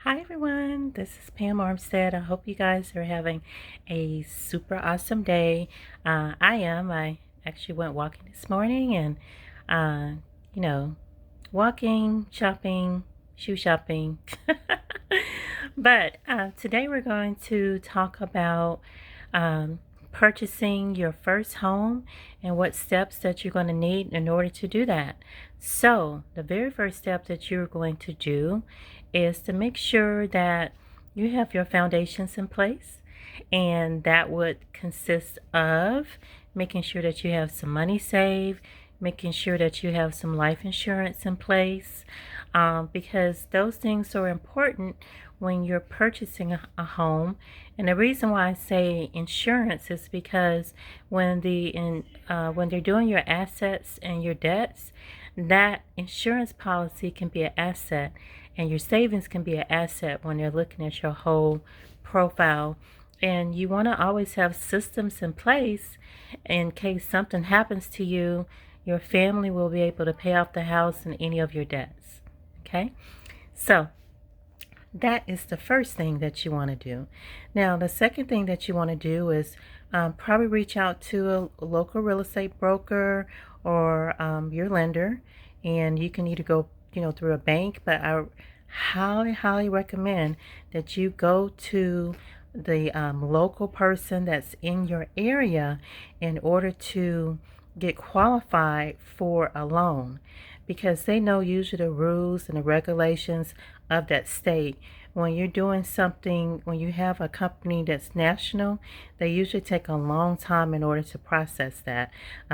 Hi everyone, this is Pam Armstead. I hope you guys are having a super awesome day. I am. I actually went walking this morning and, uh, you know, walking, shopping, shoe shopping. But today we're going to talk about um, purchasing your first home and what steps that you're going to need in order to do that. So, the very first step that you're going to do is to make sure that you have your foundations in place, and that would consist of making sure that you have some money saved, making sure that you have some life insurance in place, because those things are important when you're purchasing a home. And the reason why I say insurance is because when when they're doing your assets and your debts, that insurance policy can be an asset, and your savings can be an asset when they're looking at your whole profile. And you want to always have systems in place in case something happens to you. Your family will be able to pay off the house and any of your debts. Okay? So, that is the first thing that you want to do. Now, the second thing that you want to do is probably reach out to a local real estate broker or your lender, and you can either go, through a bank, but I highly, highly recommend that you go to the local person that's in your area in order to get qualified for a loan, because they know usually the rules and the regulations of that state. When you're doing something, when you have a company that's national, they usually take a long time in order to process that,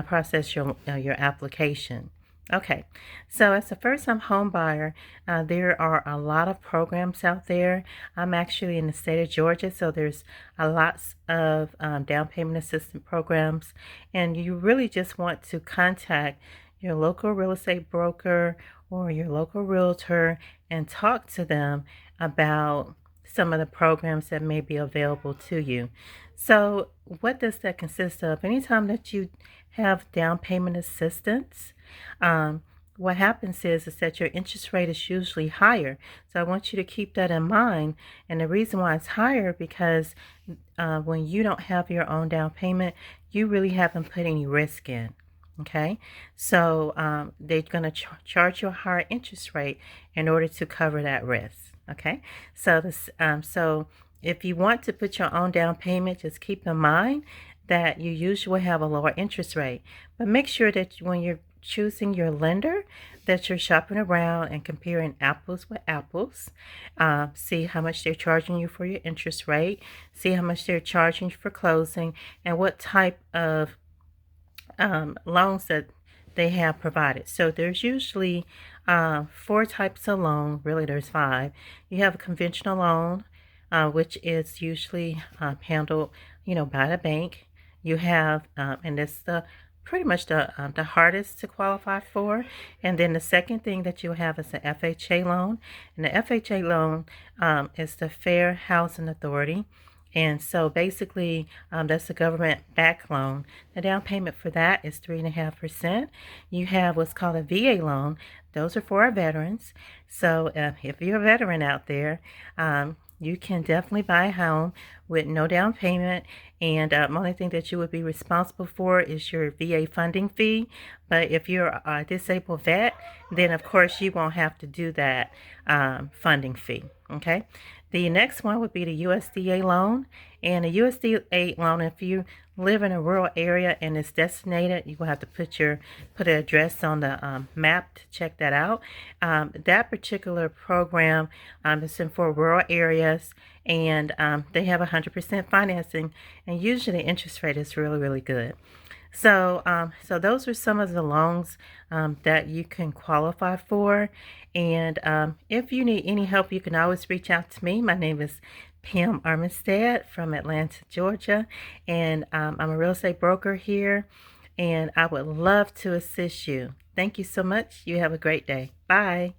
process your application. Okay, so as a first-time home buyer, there are a lot of programs out there. I'm actually in the state of Georgia, so there's a lots of down payment assistance programs, and you really just want to contact your local real estate broker or your local realtor and talk to them about some of the programs that may be available to you. So what does that consist of? Anytime that you have down payment assistance, what happens is that your interest rate is usually higher. So I want you to keep that in mind. And the reason why it's higher because when you don't have your own down payment, you really haven't put any risk in. Okay, so they're going to charge you a higher interest rate in order to cover that risk. Okay, so so if you want to put your own down payment, just keep in mind that you usually have a lower interest rate. But make sure that when you're choosing your lender, that you're shopping around and comparing apples with apples. See how much they're charging you for your interest rate. See how much they're charging you for closing, and what type of loans that they have provided. So there's usually four types of loan. Really, there's five. You have a conventional loan, which is usually handled, by the bank. You have, and it's the pretty much the hardest to qualify for. And then the second thing that you have is the FHA loan, and the FHA loan is the Fair Housing Authority. And so basically, that's a government-backed loan. The down payment for that is 3.5%. You have what's called a VA loan. Those are for our veterans. So if you're a veteran out there, you can definitely buy a home with no down payment. And the only thing that you would be responsible for is your VA funding fee. But if you're a disabled vet, then of course you won't have to do that funding fee. Okay. The next one would be the USDA loan. And a USDA loan, if you live in a rural area and it's designated, you will have to put an address on the map to check that out. That particular program is in for rural areas, and they have 100% financing, and usually the interest rate is really, really good. So those are some of the loans that you can qualify for. And if you need any help, you can always reach out to me. My name is Pam Armstead from Atlanta, Georgia, and I'm a real estate broker here, and I would love to assist you. Thank you so much. You have a great day. Bye.